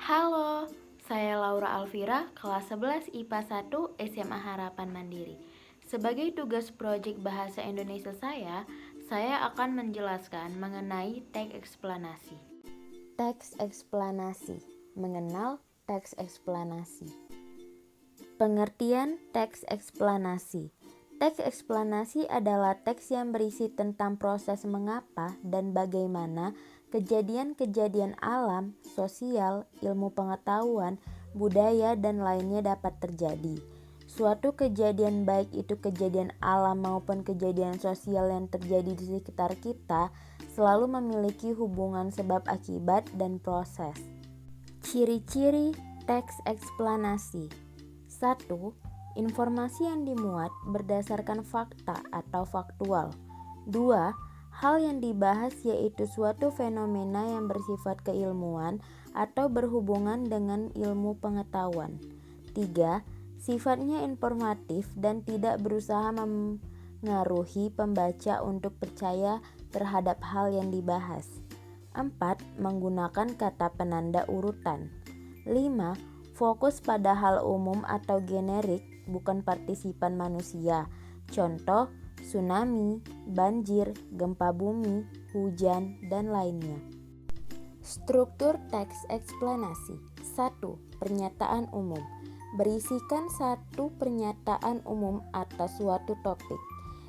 Halo, saya Laura Alvira, kelas 11 IPA 1 SMA Harapan Mandiri. Sebagai tugas proyek Bahasa Indonesia saya akan menjelaskan mengenai teks eksplanasi. Teks eksplanasi. Mengenal teks eksplanasi. Pengertian teks eksplanasi. Teks eksplanasi adalah teks yang berisi tentang proses mengapa dan bagaimana kejadian-kejadian alam, sosial, ilmu pengetahuan, budaya, dan lainnya dapat terjadi. Suatu kejadian, baik itu kejadian alam maupun kejadian sosial yang terjadi di sekitar kita, selalu memiliki hubungan sebab akibat dan proses. Ciri-ciri teks eksplanasi. 1. Informasi yang dimuat berdasarkan fakta atau faktual. 2. Hal yang dibahas yaitu suatu fenomena yang bersifat keilmuan atau berhubungan dengan ilmu pengetahuan. 3. Sifatnya informatif dan tidak berusaha mengaruhi pembaca untuk percaya terhadap hal yang dibahas. 4. Menggunakan kata penanda urutan. 5. Fokus pada hal umum atau generik, bukan partisipan manusia. Contoh, tsunami, banjir, gempa bumi, hujan, dan lainnya. Struktur teks eksplanasi. 1. Pernyataan umum. Berisikan satu pernyataan umum atas suatu topik.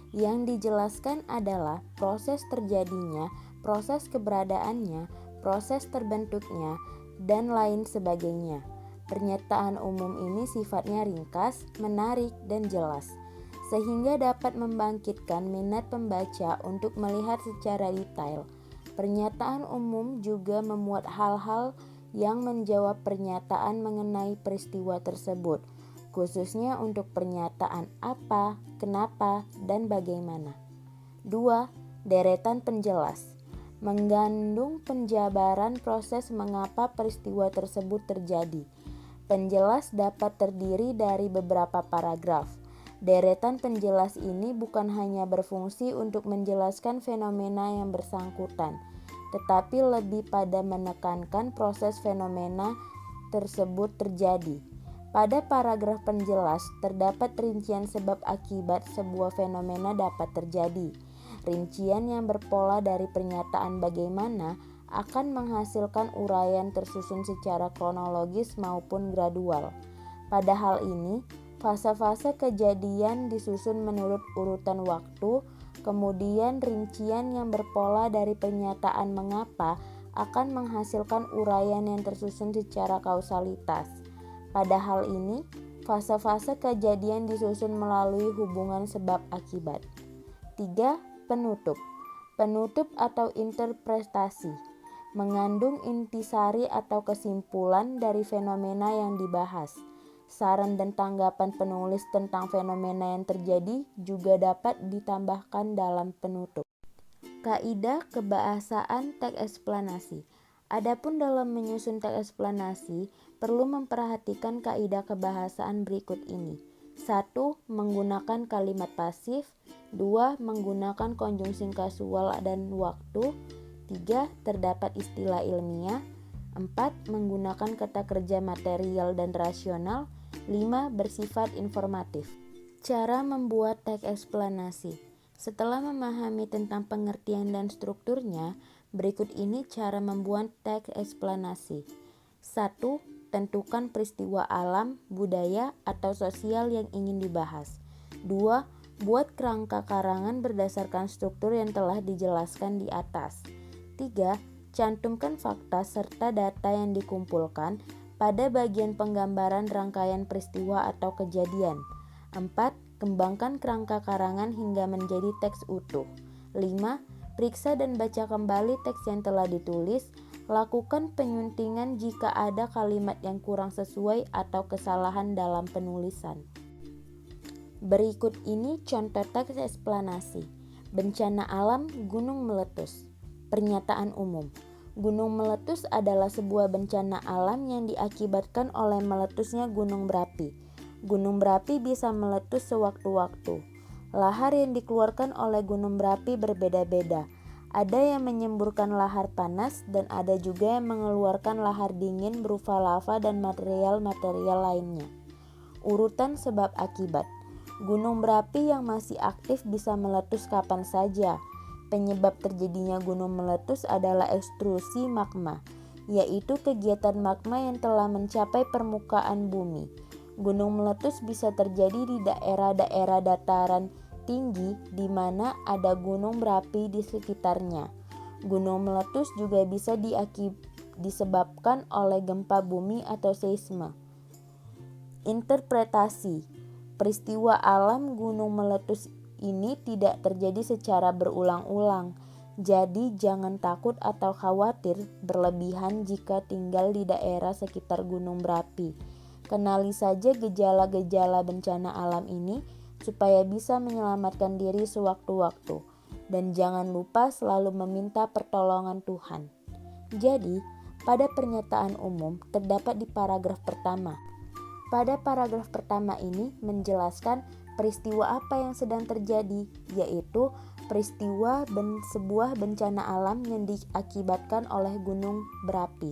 Yang dijelaskan adalah proses terjadinya, proses keberadaannya, proses terbentuknya, dan lain sebagainya. Pernyataan umum ini sifatnya ringkas, menarik, dan jelas, sehingga dapat membangkitkan minat pembaca untuk melihat secara detail. Pernyataan umum juga memuat hal-hal yang menjawab pernyataan mengenai peristiwa tersebut, khususnya untuk pernyataan apa, kenapa, dan bagaimana. 2. Deretan penjelas. Mengandung penjabaran proses mengapa peristiwa tersebut terjadi. Penjelas dapat terdiri dari beberapa paragraf. Deretan penjelas ini bukan hanya berfungsi untuk menjelaskan fenomena yang bersangkutan, tetapi lebih pada menekankan proses fenomena tersebut terjadi. Pada paragraf penjelas terdapat rincian sebab akibat sebuah fenomena dapat terjadi. Rincian yang berpola dari pernyataan bagaimana akan menghasilkan uraian tersusun secara kronologis maupun gradual. Pada hal ini, fase-fase kejadian disusun menurut urutan waktu, kemudian rincian yang berpola dari pernyataan mengapa akan menghasilkan uraian yang tersusun secara kausalitas. Pada hal ini, fase-fase kejadian disusun melalui hubungan sebab akibat. 3. Penutup. Penutup atau interpretasi mengandung intisari atau kesimpulan dari fenomena yang dibahas. Saran dan tanggapan penulis tentang fenomena yang terjadi juga dapat ditambahkan dalam penutup. Kaidah kebahasaan teks eksplanasi. Adapun dalam menyusun teks eksplanasi, perlu memperhatikan kaidah kebahasaan berikut ini. 1. Menggunakan kalimat pasif. 2. Menggunakan konjungsi kasual dan waktu. 3. Terdapat istilah ilmiah. 4. Menggunakan kata kerja material dan rasional. 5. Bersifat informatif. Cara membuat teks eksplanasi. Setelah memahami tentang pengertian dan strukturnya, berikut ini cara membuat teks eksplanasi. 1. Tentukan peristiwa alam, budaya, atau sosial yang ingin dibahas. 2. Buat kerangka karangan berdasarkan struktur yang telah dijelaskan di atas. 3. Cantumkan fakta serta data yang dikumpulkan pada bagian penggambaran rangkaian peristiwa atau kejadian. 4. Kembangkan kerangka karangan hingga menjadi teks utuh. 5. Periksa dan baca kembali teks yang telah ditulis. Lakukan penyuntingan jika ada kalimat yang kurang sesuai atau kesalahan dalam penulisan. Berikut ini contoh teks eksplanasi. Bencana alam gunung meletus. Pernyataan umum. Gunung meletus adalah sebuah bencana alam yang diakibatkan oleh meletusnya gunung berapi. Gunung berapi bisa meletus sewaktu-waktu. Lahar yang dikeluarkan oleh gunung berapi berbeda-beda. Ada yang menyemburkan lahar panas dan ada juga yang mengeluarkan lahar dingin berupa lava dan material-material lainnya. Urutan sebab akibat. Gunung berapi yang masih aktif bisa meletus kapan saja. Penyebab terjadinya gunung meletus adalah ekstrusi magma, yaitu kegiatan magma yang telah mencapai permukaan bumi. Gunung meletus bisa terjadi di daerah-daerah dataran tinggi di mana ada gunung berapi di sekitarnya. Gunung meletus juga bisa disebabkan oleh gempa bumi atau seisme. Interpretasi. Peristiwa alam gunung meletus ini tidak terjadi secara berulang-ulang. Jadi jangan takut atau khawatir berlebihan jika tinggal di daerah sekitar gunung berapi. Kenali saja gejala-gejala bencana alam ini supaya bisa menyelamatkan diri sewaktu-waktu. Dan jangan lupa selalu meminta pertolongan Tuhan. Jadi, pada pernyataan umum terdapat di paragraf pertama. Pada paragraf pertama ini menjelaskan peristiwa apa yang sedang terjadi, yaitu peristiwa sebuah bencana alam yang diakibatkan oleh gunung berapi.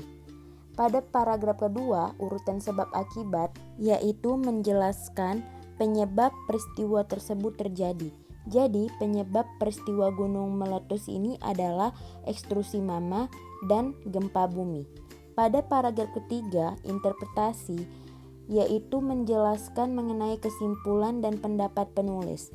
Pada paragraf kedua, urutan sebab akibat, yaitu menjelaskan penyebab peristiwa tersebut terjadi. Jadi, penyebab peristiwa gunung meletus ini adalah ekstrusi magma dan gempa bumi. Pada paragraf ketiga, interpretasi, yaitu menjelaskan mengenai kesimpulan dan pendapat penulis.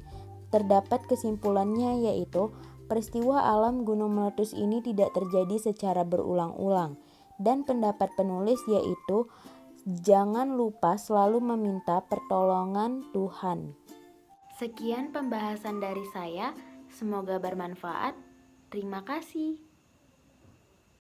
Terdapat kesimpulannya yaitu peristiwa alam gunung meletus ini tidak terjadi secara berulang-ulang. Dan pendapat penulis yaitu jangan lupa selalu meminta pertolongan Tuhan. Sekian pembahasan dari saya, semoga bermanfaat. Terima kasih.